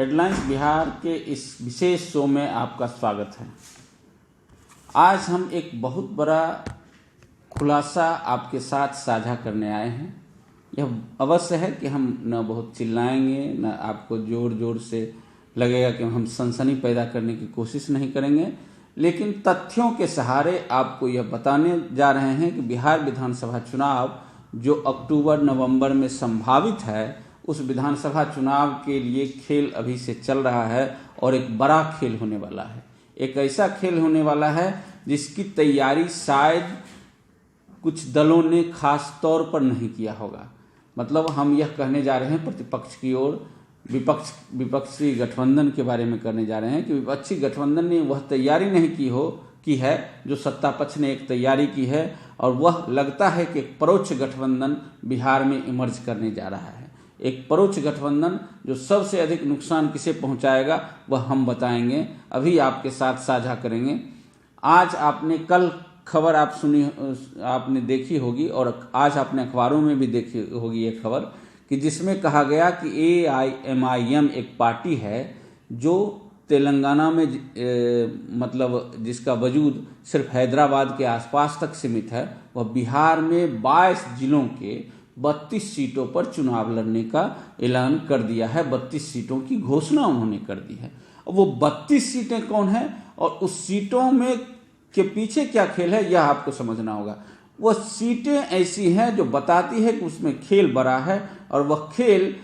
Headlines Bihar के इस विशेष show में आपका स्वागत है। आज हम एक बहुत बड़ा खुलासा आपके साथ साझा करने आए हैं। यह अवश्य है कि हम न बहुत चिल्लाएंगे, न आपको जोर जोर से लगेगा कि हम सनसनी पैदा करने की कोशिश नहीं करेंगे, लेकिन तथ्यों के सहारे आपको यह बताने जा रहे हैं कि बिहार विधानसभा चुनाव जो अक्टूबर-नवंबर में संभावित है, उस विधानसभा चुनाव के लिए खेल अभी से चल रहा है और एक बड़ा खेल होने वाला है। एक ऐसा खेल होने वाला है जिसकी तैयारी शायद कुछ दलों ने खास तौर पर नहीं किया होगा। मतलब हम यह कहने जा रहे हैं प्रतिपक्ष की ओर, विपक्षी गठबंधन के बारे में करने जा रहे हैं कि विपक्षी गठबंधन ने वह तैयारी नहीं की है जो सत्ता पक्ष ने एक तैयारी की है, और वह लगता है कि एक परोक्ष गठबंधन बिहार में इमर्ज करने जा रहा है। एक परोक्ष गठबंधन जो सबसे अधिक नुकसान किसे पहुंचाएगा वह हम बताएंगे, अभी आपके साथ साझा करेंगे। आज आपने कल खबर आपने देखी होगी और आज आपने अखबारों में भी देखी होगी ये खबर कि जिसमें कहा गया कि AIMIM एक पार्टी है जो तेलंगाना में मतलब जिसका वजूद सिर्फ हैदराबाद के आसपास तक सीमित है, वह बिहार में 22 जिलों के 32 सीटों पर चुनाव लड़ने का ऐलान कर दिया है। 32 सीटों की घोषणा उन्होंने कर दी है। अब वो 32 सीटें कौन है और उस सीटों में के पीछे क्या खेल है, यह आपको समझना होगा। वह सीटें ऐसी हैं जो बताती है कि उसमें खेल बड़ा है, और वह खेल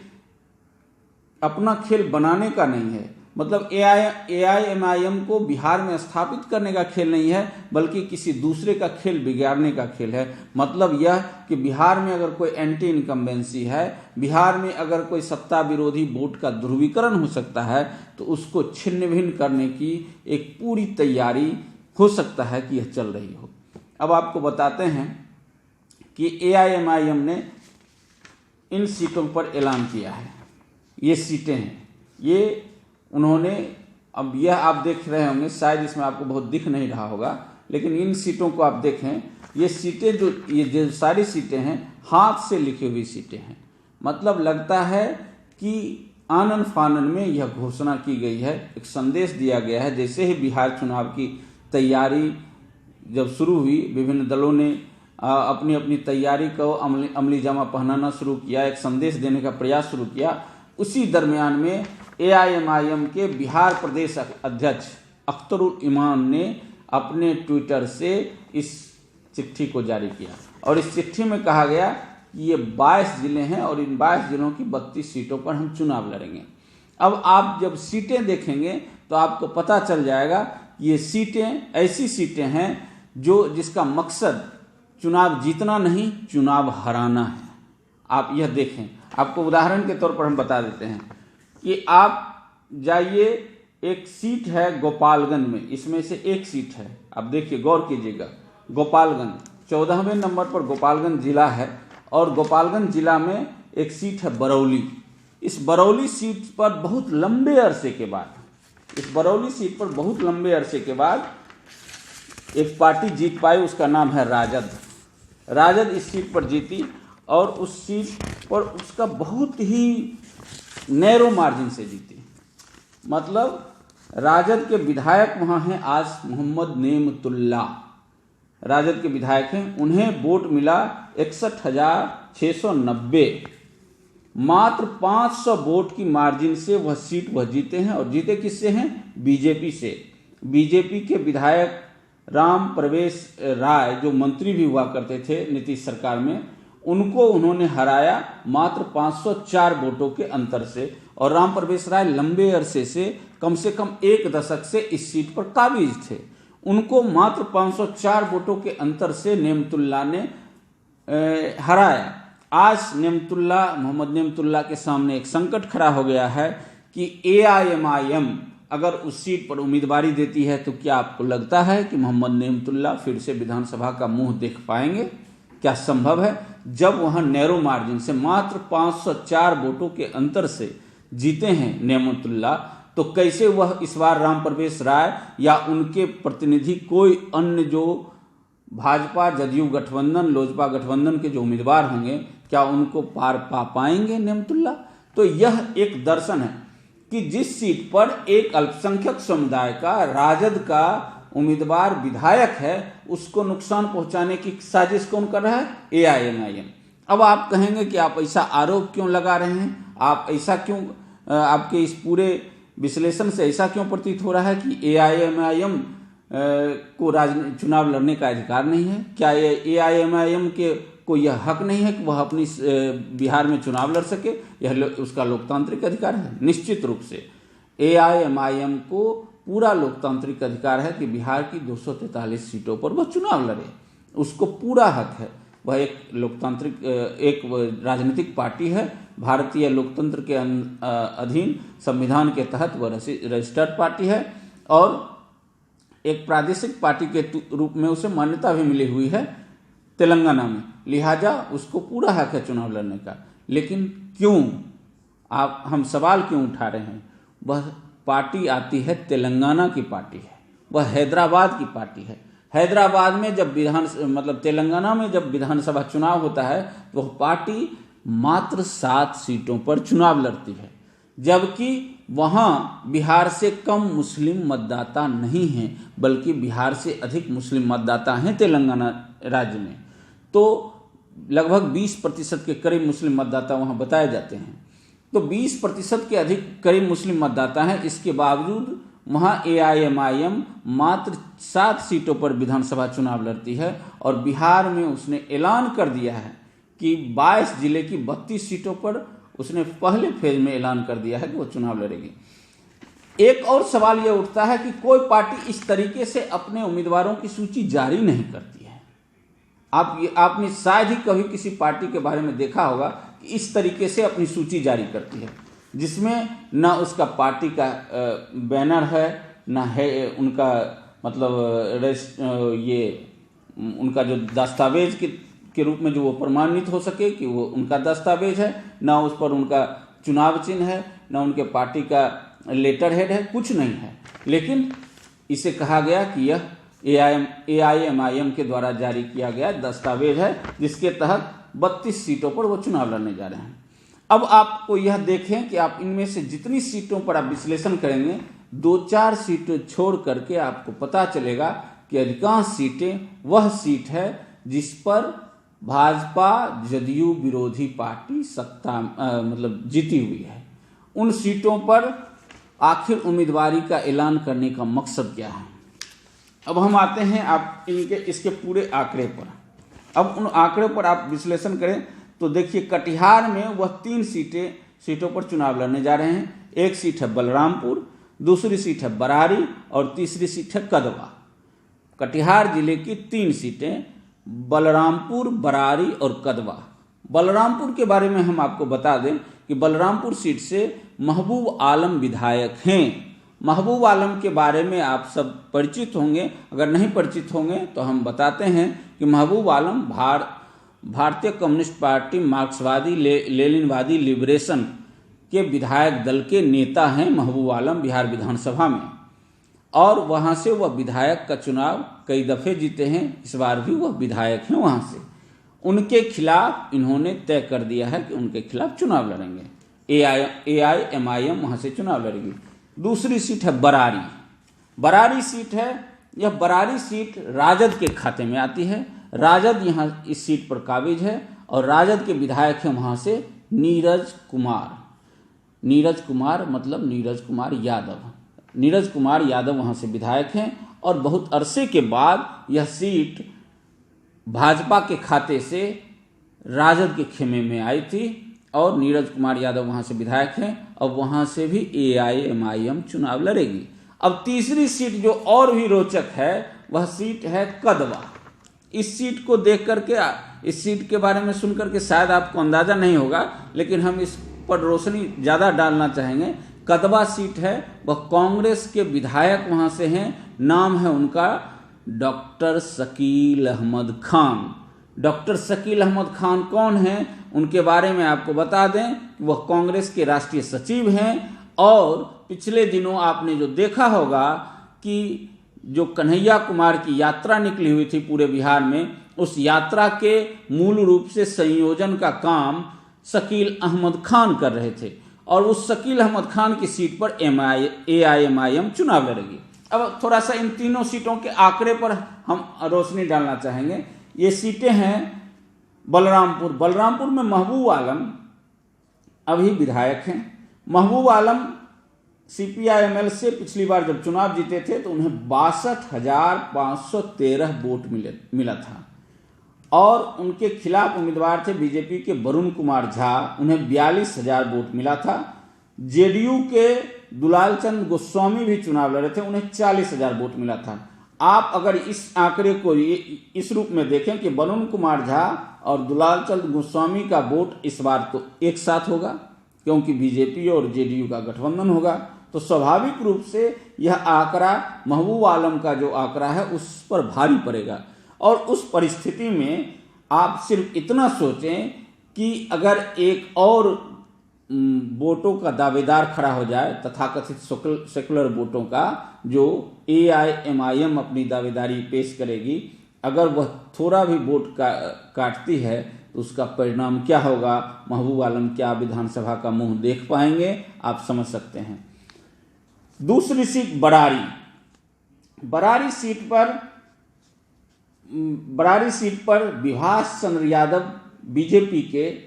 अपना खेल बनाने का नहीं है। मतलब AIMIM को बिहार में स्थापित करने का खेल नहीं है, बल्कि किसी दूसरे का खेल बिगाड़ने का खेल है। मतलब यह कि बिहार में अगर कोई एंटी इनकम्बेंसी है, बिहार में अगर कोई सत्ता विरोधी वोट का ध्रुवीकरण हो सकता है, तो उसको छिन्न भिन्न करने की एक पूरी तैयारी हो सकता है कि यह चल रही हो। अब आपको बताते हैं कि AIMIM ने इन सीटों पर ऐलान किया है। ये सीटें हैं, ये उन्होंने, अब यह आप देख रहे होंगे, शायद इसमें आपको बहुत दिख नहीं रहा होगा, लेकिन इन सीटों को आप देखें। ये सीटें जो सारी सीटें हैं हाथ से लिखी हुई सीटें हैं। मतलब लगता है कि आनन फानन में यह घोषणा की गई है, एक संदेश दिया गया है। जैसे ही बिहार चुनाव की तैयारी जब शुरू हुई, विभिन्न दलों ने अपनी अपनी तैयारी को अमली जामा पहनाना शुरू किया, एक संदेश देने का प्रयास शुरू किया। उसी दरमियान में AIMIM के बिहार प्रदेश अध्यक्ष अख्तरुल इमान ने अपने ट्विटर से इस चिट्ठी को जारी किया, और इस चिट्ठी में कहा गया कि ये 22 जिले हैं और इन 22 जिलों की 32 सीटों पर हम चुनाव लड़ेंगे। अब आप जब सीटें देखेंगे तो आपको पता चल जाएगा ये सीटें ऐसी सीटें हैं जिसका मकसद चुनाव जीतना नहीं, चुनाव हराना है। आप यह देखें, आपको उदाहरण के तौर पर हम बता देते हैं कि आप जाइए, एक सीट है गोपालगंज में, इसमें से एक सीट है, आप देखिए गौर कीजिएगा, गोपालगंज 14वें नंबर पर गोपालगंज जिला है, और गोपालगंज जिला में एक सीट है बरौली। इस बरौली सीट पर बहुत लंबे अरसे के बाद, एक पार्टी जीत पाई, उसका नाम है राजद इस सीट पर जीती, और उस सीट पर उसका बहुत ही नैरो मार्जिन से जीती। मतलब राजद के विधायक वहाँ हैं आज मोहम्मद नेमतुल्ला, राजद के विधायक हैं, उन्हें वोट मिला 61,690, मात्र 500 वोट की मार्जिन से वह सीट वह जीते हैं। और जीते किससे हैं? बीजेपी से। बीजेपी के विधायक राम प्रवेश राय, जो मंत्री भी हुआ करते थे नीतीश सरकार में, उनको उन्होंने हराया मात्र 504 वोटों के अंतर से। और राम प्रवेश राय लंबे अरसे से, कम से कम एक दशक से इस सीट पर काबिज थे। उनको मात्र 504 वोटों के अंतर से नेमतुल्ला ने हराया। आज मोहम्मद नेमतुल्ला के सामने एक संकट खड़ा हो गया है कि AIMIM अगर उस सीट पर उम्मीदवारी देती है तो क्या आपको लगता है कि मोहम्मद नेमतुल्ला फिर से विधानसभा का मुंह देख पाएंगे? क्या संभव है? जब वहां नैरो मार्जिन से मात्र 504 वोटों के अंतर से जीते हैं नेमतुल्ला, तो कैसे वह इस बार राम प्रवेश राय या उनके प्रतिनिधि कोई अन्य जो भाजपा जदयू गठबंधन, लोजपा गठबंधन के जो उम्मीदवार होंगे, क्या उनको पार पा पाएंगे नेमतुल्ला? तो यह एक दर्शन है। कि जिस सीट पर एक अल्पसंख्यक समुदाय का राजद का उम्मीदवार विधायक है उसको नुकसान पहुंचाने की साजिश कौन कर रहा है? एआईएमआईएम। अब आप कहेंगे कि आप ऐसा आरोप क्यों लगा रहे हैं, आप ऐसा क्यों, आपके इस पूरे विश्लेषण से ऐसा क्यों प्रतीत हो रहा है कि एआईएमआईएम को चुनाव लड़ने का अधिकार नहीं है? क्या एआईएमआईएम के को यह हक नहीं है कि वह अपनी बिहार में चुनाव लड़ सके? यह उसका लोकतांत्रिक अधिकार है। निश्चित रूप से एआईएमआईएम को पूरा लोकतांत्रिक अधिकार है कि बिहार की 243 सीटों पर वह चुनाव लड़े, उसको पूरा हक है। वह एक लोकतांत्रिक एक राजनीतिक पार्टी है, भारतीय लोकतंत्र के अधीन संविधान के तहत वह रजिस्टर्ड पार्टी है और एक प्रादेशिक पार्टी के रूप में उसे मान्यता भी मिली हुई है तेलंगाना में, लिहाजा उसको पूरा हक है चुनाव लड़ने का। लेकिन क्यों हम सवाल क्यों उठा रहे हैं? वह पार्टी आती है तेलंगाना की पार्टी है, वह हैदराबाद की पार्टी है। हैदराबाद में जब तेलंगाना में जब विधानसभा चुनाव होता है तो वह पार्टी मात्र 7 सीटों पर चुनाव लड़ती है, जबकि वहां बिहार से कम मुस्लिम मतदाता नहीं हैं, बल्कि बिहार से अधिक मुस्लिम मतदाता हैं तेलंगाना राज्य में। तो लगभग 20% के करीब मुस्लिम मतदाता वहां बताए जाते हैं। तो 20% के अधिक करीब मुस्लिम मतदाता हैं, इसके बावजूद वहां एआईएमआईएम मात्र 7 सीटों पर विधानसभा चुनाव लड़ती है और बिहार में उसने ऐलान कर दिया है कि 22 जिले की 32 सीटों पर उसने पहले फेज में ऐलान कर दिया है कि वो चुनाव लड़ेगी। एक और सवाल यह उठता है कि कोई पार्टी इस तरीके से अपने उम्मीदवारों की सूची जारी नहीं करती है। आपने शायद ही कभी किसी पार्टी के बारे में देखा होगा कि इस तरीके से अपनी सूची जारी करती है, जिसमें न उसका पार्टी का बैनर है, न है उनका ये उनका जो दस्तावेज के रूप में जो वो प्रमाणित हो सके कि वो उनका दस्तावेज है, न उस पर उनका चुनाव चिन्ह है, न उनके पार्टी का लेटर हेड है, कुछ नहीं है। लेकिन इसे कहा गया कि यह एआईएमआईएम के द्वारा जारी किया गया दस्तावेज है, जिसके तहत 32 सीटों पर वो चुनाव लड़ने जा रहे हैं। अब आपको यह देखें कि आप इनमें से जितनी सीटों पर आप विश्लेषण करेंगे, 2-4 सीटें छोड़ करके आपको पता चलेगा कि अधिकांश सीटें वह सीट है जिस पर भाजपा जदयू विरोधी पार्टी जीती हुई है। उन सीटों पर आखिर उम्मीदवारी का ऐलान करने का मकसद क्या है? अब हम आते हैं आप इसके पूरे आंकड़े पर। अब उन आंकड़े पर आप विश्लेषण करें तो देखिए, कटिहार में वह 3 सीटों पर चुनाव लड़ने जा रहे हैं। एक सीट है बलरामपुर, दूसरी सीट है बरारी और तीसरी सीट है कदवा। कटिहार जिले की 3 सीटें, बलरामपुर, बरारी और कदवा। बलरामपुर के बारे में हम आपको बता दें कि बलरामपुर सीट से महबूब आलम विधायक हैं। महबूब आलम के बारे में आप सब परिचित होंगे, अगर नहीं परिचित होंगे तो हम बताते हैं कि महबूब आलम भारतीय कम्युनिस्ट पार्टी मार्क्सवादी लेनिनवादी लिबरेशन के विधायक दल के नेता हैं। महबूब आलम बिहार विधानसभा में, और वहां से वह विधायक का चुनाव कई दफे जीते हैं, इस बार भी वह विधायक हैं वहां से। उनके खिलाफ इन्होंने तय कर दिया है कि उनके खिलाफ चुनाव लड़ेंगे। एआईएमआईएम वहां से चुनाव लड़ेगी। दूसरी सीट है बरारी। बरारी सीट है, यह बरारी सीट राजद के खाते में आती है। राजद यहाँ इस सीट पर काबिज है और राजद के विधायक हैं वहां से नीरज कुमार। नीरज कुमार मतलब नीरज कुमार यादव। नीरज कुमार यादव वहां से विधायक हैं और बहुत अरसे के बाद यह सीट भाजपा के खाते से राजद के खेमे में आई थी और नीरज कुमार यादव वहां से विधायक हैं और वहां से भी एआईएमआईएम चुनाव लड़ेगी। अब तीसरी सीट जो और भी रोचक है वह सीट है कदवा। इस सीट को देख करके, इस सीट के बारे में सुन करके शायद आपको अंदाजा नहीं होगा, लेकिन हम इस पर रोशनी ज़्यादा डालना चाहेंगे। कदवा सीट है, वह कांग्रेस के विधायक वहां से हैं। नाम है उनका डॉक्टर शकील अहमद खान। डॉक्टर शकील अहमद खान कौन हैं? उनके बारे में आपको बता दें कि वह कांग्रेस के राष्ट्रीय सचिव हैं और पिछले दिनों आपने जो देखा होगा कि जो कन्हैया कुमार की यात्रा निकली हुई थी पूरे बिहार में, उस यात्रा के मूल रूप से संयोजन का काम शकील अहमद खान कर रहे थे और उस शकील अहमद खान की सीट पर AIMIM चुनाव लड़ेगी। अब थोड़ा सा इन तीनों सीटों के आंकड़े पर हम रोशनी डालना चाहेंगे। ये सीटें हैं बलरामपुर में महबूब आलम अभी विधायक हैं। महबूब आलम CPI-ML से पिछली बार जब चुनाव जीते थे तो उन्हें 62,513 वोट मिला था और उनके खिलाफ उम्मीदवार थे बीजेपी के वरुण कुमार झा, उन्हें 42,000 वोट मिला था। JDU के दुलाल चंद गोस्वामी भी चुनाव लड़े थे, उन्हें 40,000 वोट मिला था। आप अगर इस आंकड़े को इस रूप में देखें कि वरुण कुमार झा और दुलाल चंद गोस्वामी का वोट इस बार तो एक साथ होगा क्योंकि बीजेपी और JDU का गठबंधन होगा, तो स्वाभाविक रूप से यह आंकड़ा महबूब आलम का जो आंकड़ा है उस पर भारी पड़ेगा। और उस परिस्थिति में आप सिर्फ इतना सोचें कि अगर एक और वोटों का दावेदार खड़ा हो जाए, तथाकथित सेकुलर वोटों का, जो AIMIM अपनी दावेदारी पेश करेगी, अगर वह थोड़ा भी वोट काटती है तो उसका परिणाम क्या होगा, महबूब आलम क्या विधानसभा का मुंह देख पाएंगे, आप समझ सकते हैं। दूसरी सीट बरारी सीट पर विभास चंद्र यादव बीजेपी के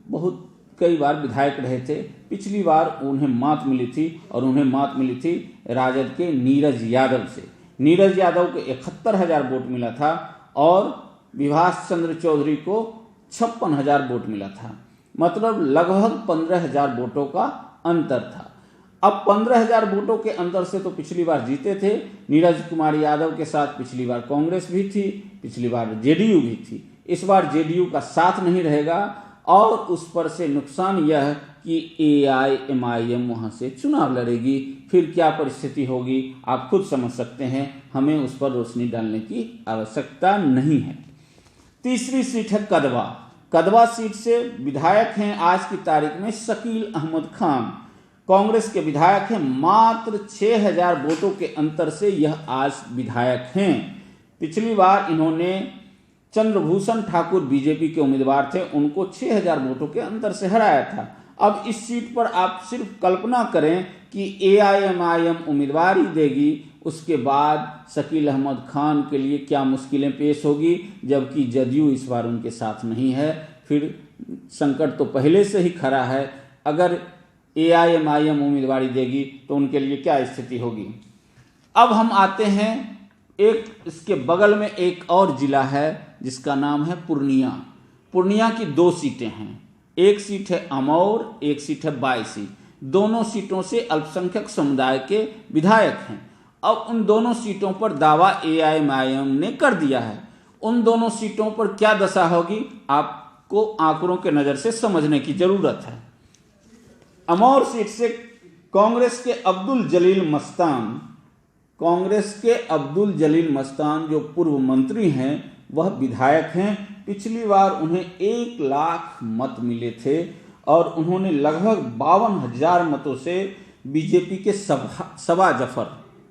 बहुत कई बार विधायक रहे थे। पिछली बार उन्हें मात मिली थी और उन्हें मात मिली थी राजद के नीरज यादव से। नीरज यादव को 71,000 वोट मिला था और विभास चंद्र चौधरी को 56,000 वोट मिला था, मतलब लगभग 15,000 वोटों का अंतर था। अब 15,000 वोटों के अंतर से तो पिछली बार जीते थे। नीरज कुमार यादव के साथ पिछली बार कांग्रेस भी थी, पिछली बार JDU भी थी। इस बार JDU का साथ नहीं रहेगा और उस पर से नुकसान यह कि AIMIM वहां से चुनाव लड़ेगी। फिर क्या परिस्थिति होगी आप खुद समझ सकते हैं, हमें उस पर रोशनी डालने की आवश्यकता नहीं है। तीसरी सीट है कदवा सीट से विधायक हैं आज की तारीख में शकील अहमद खान, कांग्रेस के विधायक हैं। मात्र 6,000 वोटों के अंतर से यह आज विधायक हैं। पिछली बार इन्होंने चंद्रभूषण ठाकुर बीजेपी के उम्मीदवार थे, उनको 6,000 वोटों के अंतर से हराया था। अब इस सीट पर आप सिर्फ कल्पना करें कि AIMIM उम्मीदवार ही देगी, उसके बाद शकील अहमद खान के लिए क्या मुश्किलें पेश होगी, जबकि JDU इस बार उनके साथ नहीं है। फिर संकट तो पहले से ही खड़ा है, अगर AIMIM उम्मीदवारी देगी तो उनके लिए क्या स्थिति होगी। अब हम आते हैं इसके बगल में एक और जिला है जिसका नाम है पूर्णिया की 2 सीटें हैं, एक सीट है अमौर, एक सीट है बायसी। दोनों सीटों से अल्पसंख्यक समुदाय के विधायक हैं। अब उन दोनों सीटों पर दावा AIMIM ने कर दिया है। उन दोनों सीटों पर क्या दशा होगी आपको आंकड़ों के नजर से समझने की जरूरत है। अमौर सीट से कांग्रेस के अब्दुल जलील मस्तान जो पूर्व मंत्री हैं वह विधायक हैं। पिछली बार उन्हें 1 लाख मत मिले थे और उन्होंने लगभग 52,000 मतों से बीजेपी के सबा जफर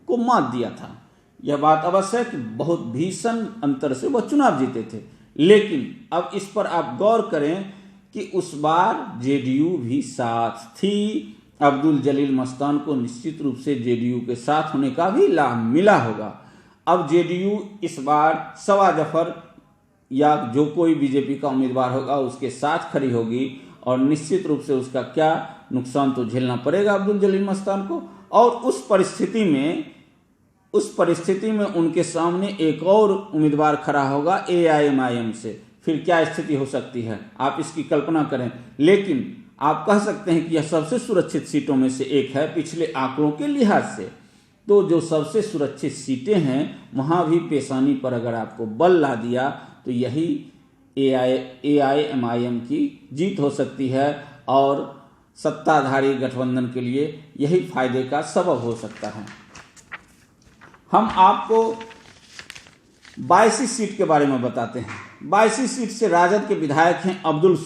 को मात दिया था। यह बात अवश्य है कि बहुत भीषण अंतर से वह चुनाव जीते थे, लेकिन अब इस पर आप गौर करें कि उस बार JDU भी साथ थी। अब्दुल जलील मस्तान को निश्चित रूप से JDU के साथ होने का भी लाभ मिला होगा। अब JDU इस बार सबा जफर या जो कोई बीजेपी का उम्मीदवार होगा उसके साथ खड़ी होगी और निश्चित रूप से उसका क्या नुकसान तो झेलना पड़ेगा अब्दुल जलील मस्तान को। और उस परिस्थिति में उनके सामने एक और उम्मीदवार खड़ा होगा AIMIM से। फिर क्या स्थिति हो सकती है आप इसकी कल्पना करें। लेकिन आप कह सकते हैं कि यह सबसे सुरक्षित सीटों में से एक है पिछले आंकड़ों के लिहाज से। तो जो सबसे सुरक्षित सीटें हैं वहां भी पेशानी पर अगर आपको बल ला दिया तो यही AIMIM की जीत हो सकती है और सत्ताधारी गठबंधन के लिए यही फायदे का सबब हो सकता है। हम आपको 82 सीट के बारे में बताते हैं। 82 सीट से राजद के विधायक हैं अब्दुल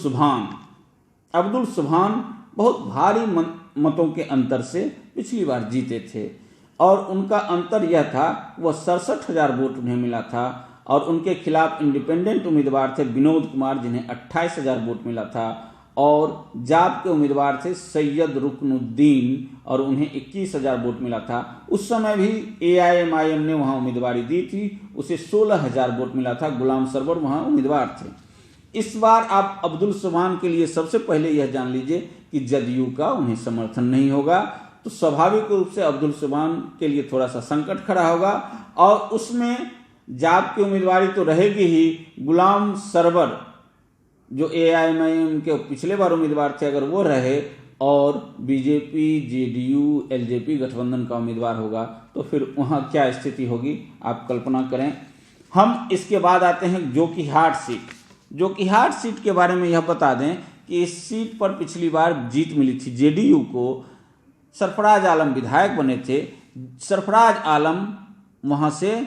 सुभान बहुत भारी मतों के अंतर से पिछली बार जीते थे और उनका अंतर यह था वह 67,000 वोट उन्हें मिला था और उनके खिलाफ इंडिपेंडेंट उम्मीदवार थे विनोद कुमार जिन्हें 28,000 वोट मिला था और जाप के उम्मीदवार थे सैयद रुकनुद्दीन और उन्हें 21,000 वोट मिला था। उस समय भी AIMIM ने वहां उम्मीदवारी दी थी, उसे 16,000 वोट मिला था। गुलाम सरवर वहां उम्मीदवार थे। इस बार आप अब्दुल सुभान के लिए सबसे पहले यह जान लीजिए कि जदयू का उन्हें समर्थन नहीं होगा, तो स्वाभाविक रूप से अब्दुल सुभान के लिए थोड़ा सा संकट खड़ा होगा और उसमें जाप की उम्मीदवारी तो रहेगी ही। गुलाम सरवर जो AIMIM के पिछले बार उम्मीदवार थे, अगर वो रहे और बीजेपी JDU LJP गठबंधन का उम्मीदवार होगा तो फिर वहाँ क्या स्थिति होगी आप कल्पना करें। हम इसके बाद आते हैं जोकीहाट सीट। जोकीहाट सीट के बारे में यह बता दें कि इस सीट पर पिछली बार जीत मिली थी JDU को। सरफराज आलम विधायक बने थे। सरफराज आलम वहाँ से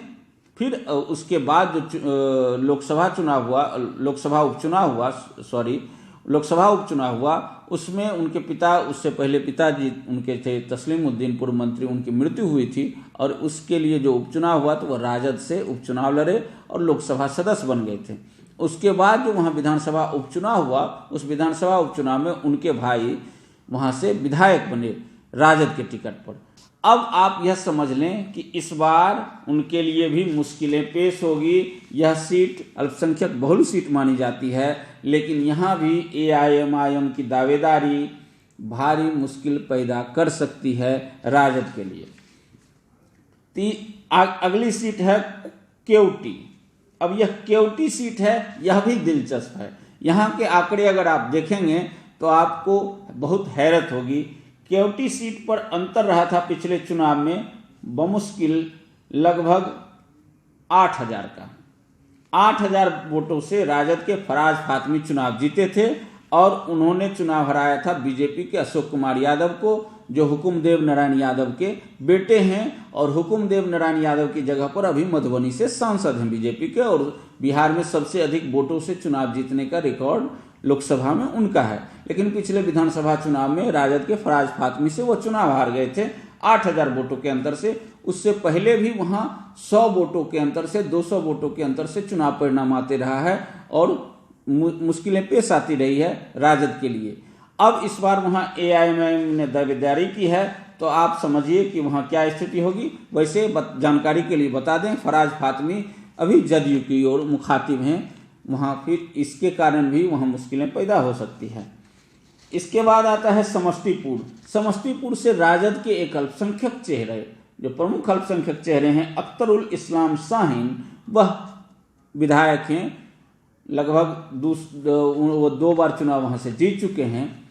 फिर उसके बाद जो लोकसभा उपचुनाव हुआ उसमें उनके पिता, उससे पहले पिताजी उनके थे तस्लीमुद्दीन, पूर्व मंत्री, उनकी मृत्यु हुई थी और उसके लिए जो उपचुनाव हुआ तो वह राजद से उपचुनाव लड़े और लोकसभा सदस्य बन गए थे। उसके बाद जो वहाँ विधानसभा उपचुनाव हुआ, उस विधानसभा उपचुनाव में उनके भाई वहाँ से विधायक बने राजद के टिकट पर। अब आप यह समझ लें कि इस बार उनके लिए भी मुश्किलें पेश होगी। यह सीट अल्पसंख्यक बहुल सीट मानी जाती है, लेकिन यहाँ भी AIMIM की दावेदारी भारी मुश्किल पैदा कर सकती है राजद के लिए। अगली सीट है केवटी। अब यह केवटी सीट है, यह भी दिलचस्प है। यहाँ के आंकड़े अगर आप देखेंगे तो आपको बहुत हैरत होगी। केवटी सीट पर अंतर रहा था पिछले चुनाव में बमुश्किल लगभग 8,000 का। 8,000 वोटों से राजद के फराज फातमी चुनाव जीते थे और उन्होंने चुनाव हराया था बीजेपी के अशोक कुमार यादव को, जो हुकुमदेव नारायण यादव के बेटे हैं और हुकुमदेव नारायण यादव की जगह पर अभी मधुबनी से सांसद हैं बीजेपी के, और बिहार में सबसे अधिक वोटों से चुनाव जीतने का रिकॉर्ड लोकसभा में उनका है। लेकिन पिछले विधानसभा चुनाव में राजद के फराज फातमी से वो चुनाव हार गए थे 8,000 वोटों के अंतर से। उससे पहले भी वहां 100 वोटों के अंतर से, 200 वोटों के अंतर से चुनाव परिणाम आते रहा है और मुश्किलें पेश आती रही है राजद के लिए। अब इस बार वहां AIMIM ने दावेदारी की है, तो आप समझिए कि वहां क्या स्थिति होगी। वैसे जानकारी के लिए बता दें, फराज फातमी अभी जदयू की ओर मुखातिब हैं वहाँ, फिर इसके कारण भी वहाँ मुश्किलें पैदा हो सकती है। इसके बाद आता है समस्तीपुर। समस्तीपुर से राजद के एक अल्पसंख्यक चेहरे, जो प्रमुख अल्पसंख्यक चेहरे हैं, अख्तरुल इस्लाम शाहीन, वह विधायक हैं। लगभग वो 2 बार चुनाव वहाँ से जीत चुके हैं।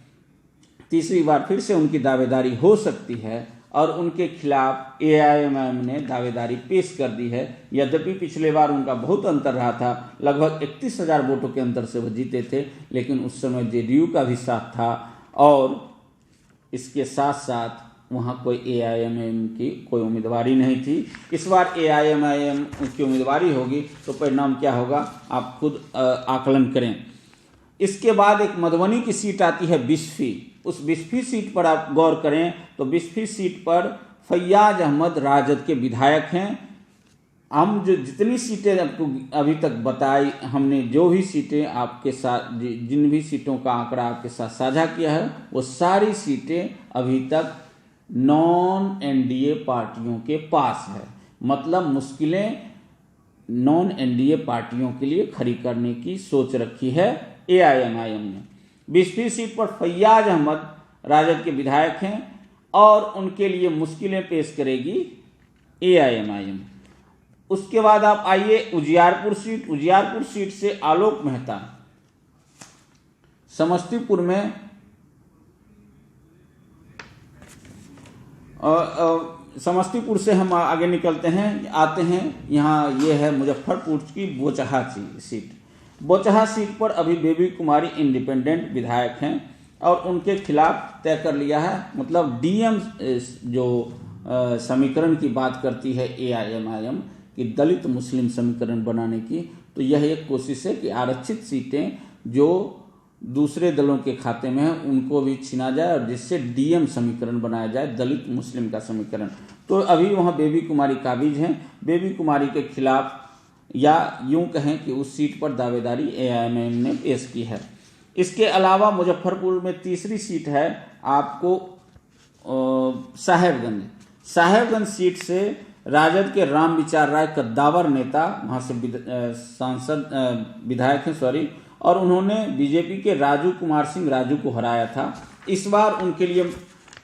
तीसरी बार फिर से उनकी दावेदारी हो सकती है और उनके खिलाफ AIMIM ने दावेदारी पेश कर दी है। यद्यपि पिछले बार उनका बहुत अंतर रहा था, लगभग 31,000 वोटों के अंतर से वह जीते थे, लेकिन उस समय JDU का भी साथ था और इसके साथ साथ वहाँ कोई AIMIM की कोई उम्मीदवारी नहीं थी। इस बार AIMIM की उम्मीदवारी होगी तो परिणाम क्या होगा आप खुद आकलन करें। इसके बाद एक मधुबनी की सीट आती है बिस्फी। उस बिस्फी सीट पर आप गौर करें तो बिस्फी सीट पर फैयाज अहमद राजद के विधायक हैं। हम जो जितनी सीटें आपको अभी तक बताई, हमने जो भी सीटें आपके साथ, जिन भी सीटों का आंकड़ा आपके साथ साझा किया है, वो सारी सीटें अभी तक नॉन NDA पार्टियों के पास है। मतलब मुश्किलें नॉन NDA पार्टियों के लिए खड़ी करने की सोच रखी है AIMIM ने। 20वीं सीट पर फैयाज अहमद राजद के विधायक हैं और उनके लिए मुश्किलें पेश करेगी AIMIM। उसके बाद आप आइए उजियारपुर सीट। उजियारपुर सीट से आलोक मेहता। समस्तीपुर में समस्तीपुर से हम आगे निकलते हैं, आते हैं यहाँ, ये है मुजफ्फरपुर की बोचहा सीट। बोचहा सीट पर अभी बेबी कुमारी इंडिपेंडेंट विधायक हैं और उनके खिलाफ तय कर लिया है। मतलब DM जो समीकरण की बात करती है AIMIM कि दलित मुस्लिम समीकरण बनाने की, तो यह एक कोशिश है कि आरक्षित सीटें जो दूसरे दलों के खाते में है उनको भी छीना जाए और जिससे DM समीकरण बनाया जाए, दलित मुस्लिम का समीकरण। तो अभी वहाँ बेबी कुमारी काबिज हैं। बेबी कुमारी के खिलाफ, या यूं कहें कि उस सीट पर दावेदारी AIMIM ने पेश की है। इसके अलावा मुजफ्फरपुर में तीसरी सीट है आपको साहेबगंज सीट से राजद के राम विचार राय कद्दावर नेता वहाँ से विधायक हैं और उन्होंने बीजेपी के राजू कुमार सिंह राजू को हराया था। इस बार उनके लिए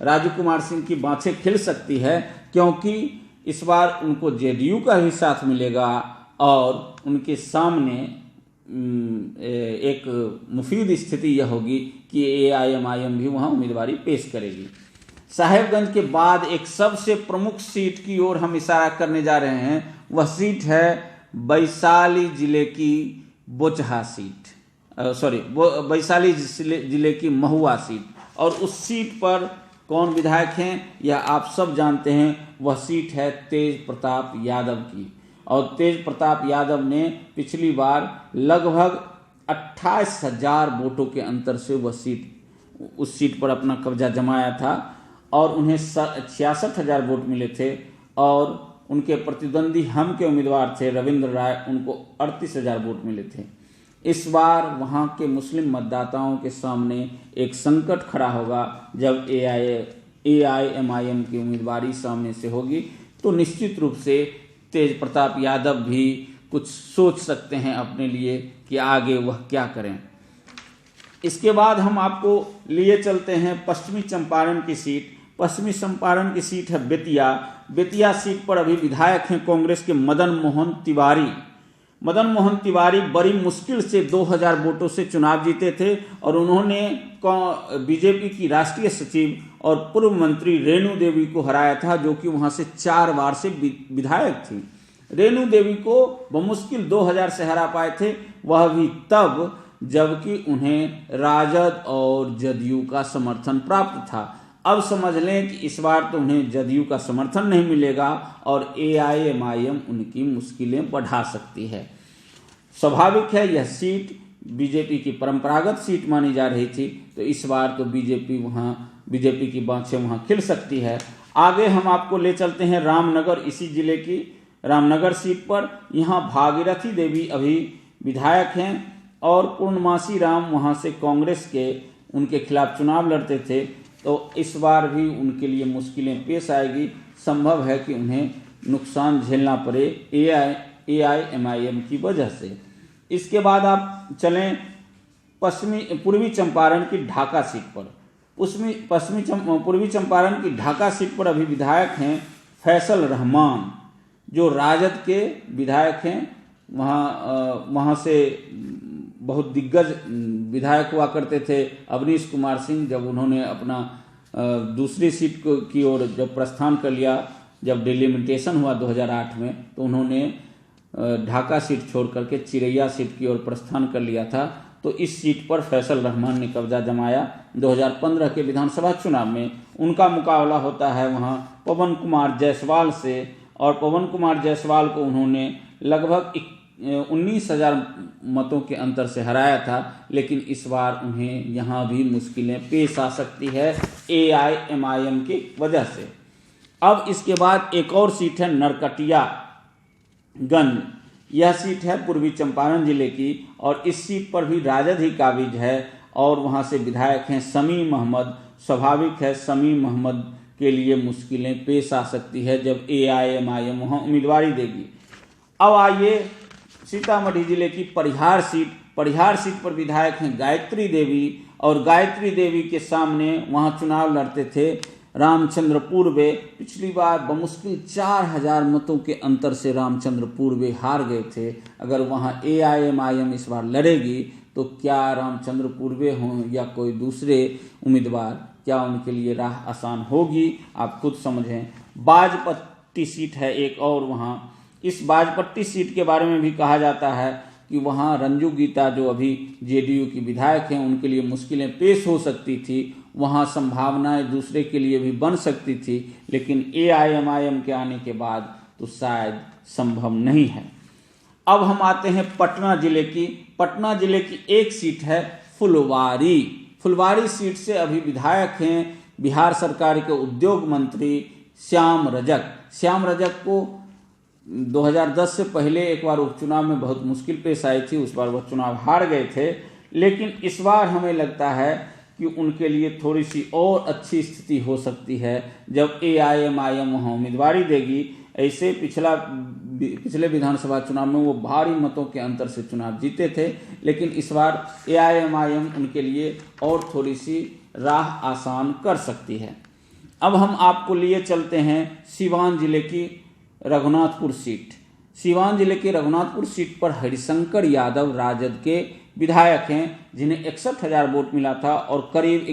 राजू कुमार सिंह की बाँछें खिल सकती है, क्योंकि इस बार उनको जेडीयू का ही साथ मिलेगा और उनके सामने एक मुफीद स्थिति यह होगी कि एआईएमआईएम भी वहाँ उम्मीदवारी पेश करेगी। साहेबगंज के बाद एक सबसे प्रमुख सीट की ओर हम इशारा करने जा रहे हैं, वह सीट है वैशाली जिले की बोचहा सीट, वैशाली जिले की महुआ सीट। और उस सीट पर कौन विधायक हैं यह आप सब जानते हैं, वह सीट है तेज प्रताप यादव की। और तेज प्रताप यादव ने पिछली बार लगभग 28,000 वोटों के अंतर से उस सीट पर अपना कब्जा जमाया था और उन्हें 66,000 वोट मिले थे। और उनके प्रतिद्वंदी हम के उम्मीदवार थे रविंद्र राय, उनको 38,000 वोट मिले थे। इस बार वहाँ के मुस्लिम मतदाताओं के सामने एक संकट खड़ा होगा। जब एआईएमआईएम की उम्मीदवारी सामने से होगी तो निश्चित रूप से तेज प्रताप यादव भी कुछ सोच सकते हैं अपने लिए कि आगे वह क्या करें। इसके बाद हम आपको लिए चलते हैं पश्चिमी चंपारण की सीट। पश्चिमी चंपारण की सीट है बेतिया सीट पर अभी विधायक हैं कांग्रेस के मदन मोहन तिवारी बड़ी मुश्किल से 2,000 वोटों से चुनाव जीते थे और उन्होंने बीजेपी की राष्ट्रीय सचिव और पूर्व मंत्री रेणु देवी को हराया था, जो कि वहां से 4 बार से विधायक थी। रेणु देवी को बमुश्किल 2,000 से हरा पाए थे, वह भी तब जबकि उन्हें राजद और जदयू का समर्थन प्राप्त था। अब समझ लें कि इस बार तो उन्हें जदयू का समर्थन नहीं मिलेगा और एआईएमआईएम उनकी मुश्किलें बढ़ा सकती है। स्वाभाविक है, यह सीट बीजेपी की परंपरागत सीट मानी जा रही थी, तो इस बार तो बीजेपी की बाँछें वहाँ खिल सकती है। आगे हम आपको ले चलते हैं रामनगर, इसी जिले की रामनगर सीट पर। यहाँ भागीरथी देवी अभी विधायक हैं और पूर्णमासी राम वहाँ से कांग्रेस के उनके खिलाफ चुनाव लड़ते थे, तो इस बार भी उनके लिए मुश्किलें पेश आएगी। संभव है कि उन्हें नुकसान झेलना पड़े एआईएमआईएम की वजह से। इसके बाद आप चलें पूर्वी चंपारण की ढाका सीट पर। पूर्वी चंपारण की ढाका सीट पर अभी विधायक हैं फैसल रहमान, जो राजद के विधायक हैं। वहाँ से बहुत दिग्गज विधायक हुआ करते थे अवनीश कुमार सिंह। जब उन्होंने अपना दूसरी सीट की ओर जब प्रस्थान कर लिया, जब डिलिमिटेशन हुआ 2008 में, तो उन्होंने ढाका सीट छोड़ करके चिरैया सीट की ओर प्रस्थान कर लिया था। तो इस सीट पर फैसल रहमान ने कब्जा जमाया। 2015 के विधानसभा चुनाव में उनका मुकाबला होता है वहाँ पवन कुमार जायसवाल से, और पवन कुमार जायसवाल को उन्होंने लगभग 19,000 मतों के अंतर से हराया था। लेकिन इस बार उन्हें यहाँ भी मुश्किलें पेश आ सकती है एआईएमआईएम की वजह से। अब इसके बाद एक और सीट है नरकटियागंज। यह सीट है पूर्वी चंपारण जिले की और इस सीट पर भी राजद ही काबिज है और वहाँ से विधायक हैं समीम अहमद। स्वाभाविक है, समीम अहमद के लिए मुश्किलें पेश आ सकती है जब एआईएमआईएम वहाँ उम्मीदवारी देगी। अब आइए सीतामढ़ी जिले की परिहार सीट पर विधायक हैं गायत्री देवी, और गायत्री देवी के सामने वहाँ चुनाव लड़ते थे रामचंद्र पूर्वे। पिछली बार बमुश्किल 4,000 मतों के अंतर से रामचंद्र पूर्वे हार गए थे। अगर वहाँ एआईएमआईएम इस बार लड़ेगी तो क्या रामचंद्र पूर्वे हों या कोई दूसरे उम्मीदवार, क्या उनके लिए राह आसान होगी, आप खुद समझें। बाजपट्टी सीट है एक और वहाँ। इस बाजपट्टी सीट के बारे में भी कहा जाता है कि वहाँ रंजू गीता, जो अभी जेडीयू की विधायक हैं, उनके लिए मुश्किलें पेश हो सकती थी। वहाँ संभावनाएं दूसरे के लिए भी बन सकती थी, लेकिन एआईएमआईएम के आने के बाद तो शायद संभव नहीं है। अब हम आते हैं पटना जिले की एक सीट है फुलवारी सीट से अभी विधायक हैं बिहार सरकार के उद्योग मंत्री श्याम रजक को 2010 से पहले एक बार उपचुनाव में बहुत मुश्किल पेश आई थी, उस बार वह चुनाव हार गए थे। लेकिन इस बार हमें लगता है कि उनके लिए थोड़ी सी और अच्छी स्थिति हो सकती है जब AIMIM वहाँ उम्मीदवारी देगी। ऐसे पिछले विधानसभा चुनाव में वो भारी मतों के अंतर से चुनाव जीते थे, लेकिन इस बार AIMIM उनके लिए और थोड़ी सी राह आसान कर सकती है। अब हम आपको लिए चलते हैं सीवान जिले की रघुनाथपुर सीट। सीवान जिले के रघुनाथपुर सीट पर हरिशंकर यादव राजद के विधायक हैं, जिन्हें 61,000 वोट मिला था और करीब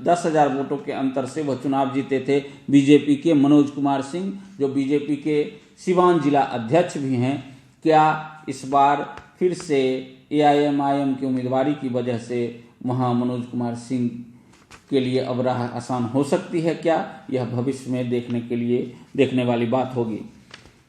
10,000 वोटों के अंतर से वह चुनाव जीते थे बीजेपी के मनोज कुमार सिंह, जो बीजेपी के सीवान जिला अध्यक्ष भी हैं। क्या इस बार फिर से AIMIM की उम्मीदवारी की वजह से वहाँ मनोज कुमार सिंह के लिए अब राह आसान हो सकती है क्या? यह भविष्य में देखने वाली बात होगी।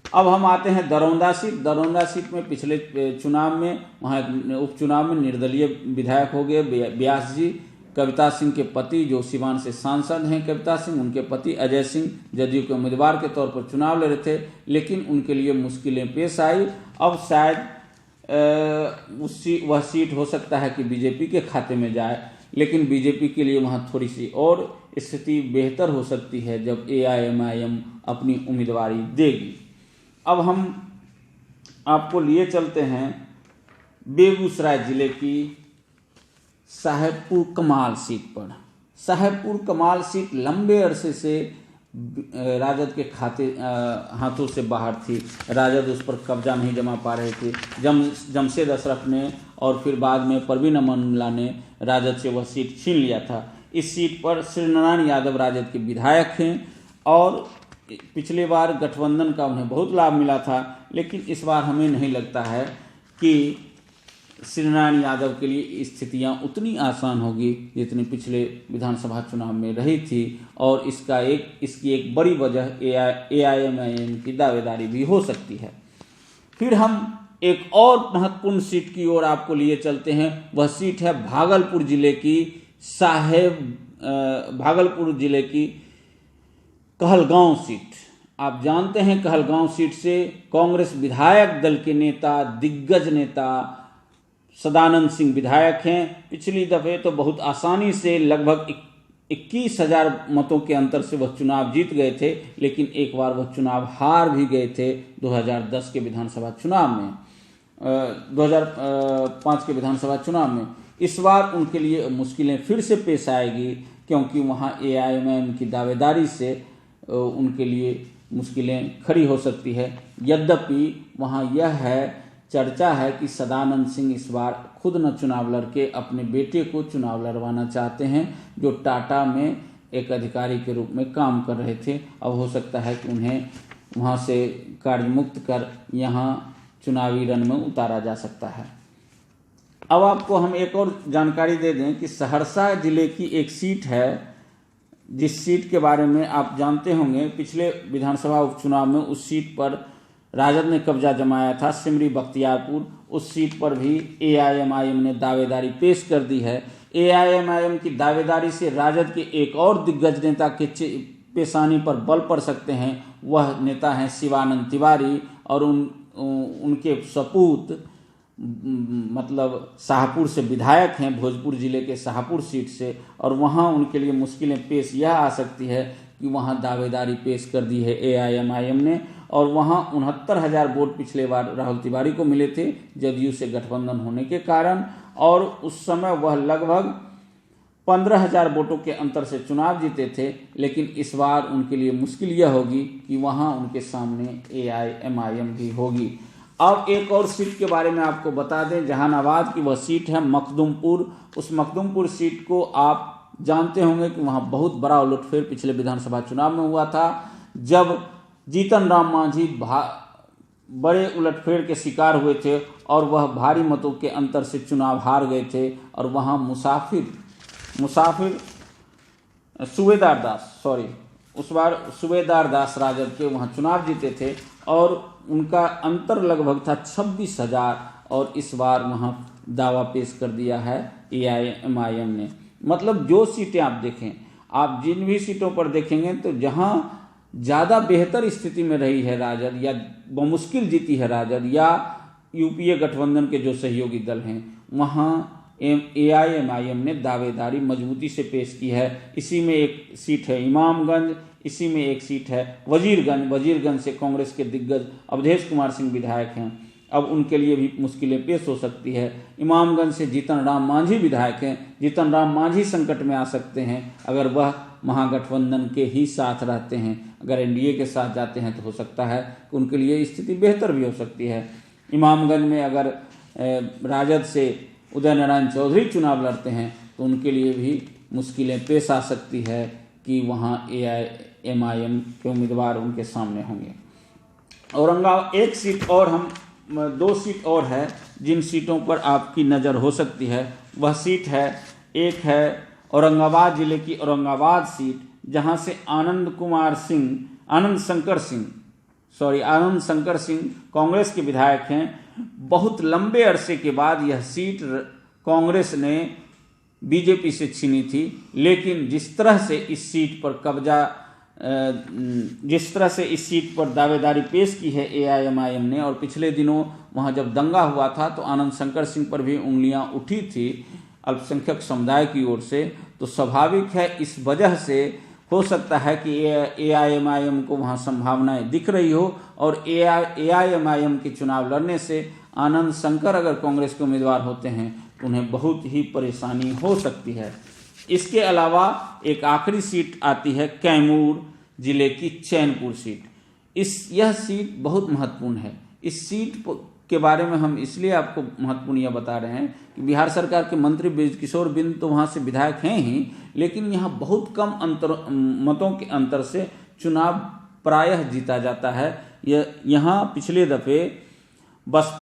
अब हम आते हैं दरौंदा सीट। दरौंदा सीट में पिछले चुनाव में वहाँ उपचुनाव में निर्दलीय विधायक हो गए व्यास जी, कविता सिंह के पति जो सीवान से सांसद हैं कविता सिंह, उनके पति अजय सिंह जदयू के उम्मीदवार के तौर पर चुनाव लड़ रहे थे, लेकिन उनके लिए मुश्किलें पेश आई। अब शायद वह सीट हो सकता है कि बीजेपी के खाते में जाए, लेकिन बीजेपी के लिए वहाँ थोड़ी सी और स्थिति बेहतर हो सकती है जब AIMIM अपनी उम्मीदवारी देगी। अब हम आपको लिए चलते हैं बेगूसराय जिले की साहेबपुर कमाल सीट पर। साहेबपुर कमाल सीट लंबे अरसे से राजद के हाथों से बाहर थी। राजद उस पर कब्जा नहीं जमा पा रहे थे। जमशेद अशरफ ने और फिर बाद में परवीन अमनउल्लाह ने राजद से वह सीट छीन लिया था। इस सीट पर श्रीनारायण यादव राजद के विधायक हैं और पिछले बार गठबंधन का उन्हें बहुत लाभ मिला था, लेकिन इस बार हमें नहीं लगता है कि श्रीनारायण यादव के लिए स्थितियां उतनी आसान होगी जितनी पिछले विधानसभा चुनाव में रही थी, और इसकी एक बड़ी वजह AIMIM की दावेदारी भी हो सकती है। फिर हम एक और महत्वपूर्ण सीट की ओर आपको लिए चलते हैं। वह सीट है भागलपुर जिले की कहलगांव सीट। आप जानते हैं कहलगांव सीट से कांग्रेस विधायक दल के दिग्गज नेता सदानंद सिंह विधायक हैं। पिछली दफे तो बहुत आसानी से लगभग 21,000 मतों के अंतर से वह चुनाव जीत गए थे, लेकिन एक बार वह चुनाव हार भी गए थे 2010 के विधानसभा चुनाव में, 2005 के विधानसभा चुनाव में। इस बार उनके लिए मुश्किलें फिर से पेश आएगी, क्योंकि वहाँ AIMIM की दावेदारी से उनके लिए मुश्किलें खड़ी हो सकती है। यद्यपि वहाँ यह चर्चा है कि सदानंद सिंह इस बार खुद न चुनाव लड़के अपने बेटे को चुनाव लड़वाना चाहते हैं, जो टाटा में एक अधिकारी के रूप में काम कर रहे थे। अब हो सकता है कि उन्हें वहाँ से कार्यमुक्त कर यहाँ चुनावी रण में उतारा जा सकता है। अब आपको हम एक और जानकारी दे दें कि सहरसा जिले की एक सीट है, जिस सीट के बारे में आप जानते होंगे। पिछले विधानसभा उपचुनाव में उस सीट पर राजद ने कब्जा जमाया था, सिमरी बख्तियारपुर। उस सीट पर भी AIMIM ने दावेदारी पेश कर दी है। AIMIM की दावेदारी से राजद के एक और दिग्गज नेता के पेशानी पर बल पड़ सकते हैं। वह नेता हैं शिवानंद तिवारी, और उनके सपूत मतलब शाहपुर से विधायक हैं, भोजपुर जिले के शाहपुर सीट से, और वहाँ उनके लिए मुश्किलें पेश यह आ सकती है कि वहाँ दावेदारी पेश कर दी है AIMIM ने, और वहाँ 69,000 वोट पिछले बार राहुल तिवारी को मिले थे जदयू से गठबंधन होने के कारण, और उस समय वह लगभग 15,000 वोटों के अंतर से चुनाव जीते थे। लेकिन इस बार उनके लिए मुश्किल यह होगी कि वहाँ उनके सामने AIMIM भी होगी। अब एक और सीट के बारे में आपको बता दें, जहानाबाद की वह सीट है मखदुमपुर। उस मखदुमपुर सीट को आप जानते होंगे कि वहाँ बहुत बड़ा उलटफेर पिछले विधानसभा चुनाव में हुआ था, जब जीतन राम मांझी बड़े उलटफेर के शिकार हुए थे और वह भारी मतों के अंतर से चुनाव हार गए थे, और वहाँ उस बार सूबेदार दास राजद के वहाँ चुनाव जीते थे, और उनका अंतर लगभग था 26,000, और इस बार वहाँ दावा पेश कर दिया है AIMIM ने। मतलब जो सीटें आप देखें, आप जिन भी सीटों पर देखेंगे तो जहाँ ज़्यादा बेहतर स्थिति में रही है राजद, या बमुश्किल जीती है राजद, या UPA गठबंधन के जो सहयोगी दल हैं, वहाँ AIMIM ने दावेदारी मजबूती से पेश की है। इसी में एक सीट है इमामगंज, इसी में एक सीट है वजीरगंज से कांग्रेस के दिग्गज अवधेश कुमार सिंह विधायक हैं। अब उनके लिए भी मुश्किलें पेश हो सकती है। इमामगंज से जीतन राम मांझी विधायक हैं। जीतन राम मांझी संकट में आ सकते हैं अगर वह महागठबंधन के ही साथ रहते हैं। अगर NDA के साथ जाते हैं तो हो सकता है कि उनके लिए स्थिति बेहतर भी हो सकती है। इमामगंज में अगर राजद से उदय नारायण चौधरी चुनाव लड़ते हैं तो उनके लिए भी मुश्किलें पेश आ सकती है कि वहाँ AIMIM के उम्मीदवार उनके सामने होंगे। औरंगाबाद एक सीट और दो सीट और है जिन सीटों पर आपकी नज़र हो सकती है। वह सीट है, एक है औरंगाबाद जिले की औरंगाबाद सीट, जहां से आनंद शंकर सिंह कांग्रेस के विधायक हैं। बहुत लंबे अरसे के बाद यह सीट कांग्रेस ने बीजेपी से छीनी थी, लेकिन जिस तरह से इस सीट पर दावेदारी पेश की है AIMIM ने, और पिछले दिनों वहां जब दंगा हुआ था तो आनंद शंकर सिंह पर भी उंगलियां उठी थी अल्पसंख्यक समुदाय की ओर से, तो स्वाभाविक है इस वजह से हो सकता है कि AIMIM को वहां संभावनाएं दिख रही हो और AIMIM के चुनाव लड़ने से आनंद शंकर अगर कांग्रेस के उम्मीदवार होते हैं तो उन्हें बहुत ही परेशानी हो सकती है। इसके अलावा एक आखिरी सीट आती है कैमूर जिले की चैनपुर सीट। यह सीट बहुत महत्वपूर्ण है। इस सीट के बारे में हम इसलिए आपको महत्वपूर्ण यह बता रहे हैं कि बिहार सरकार के मंत्री बृजकिशोर बिंद तो वहाँ से विधायक हैं ही, लेकिन यहाँ बहुत कम मतों के अंतर से चुनाव प्रायः जीता जाता है। यहाँ पिछले दफे बस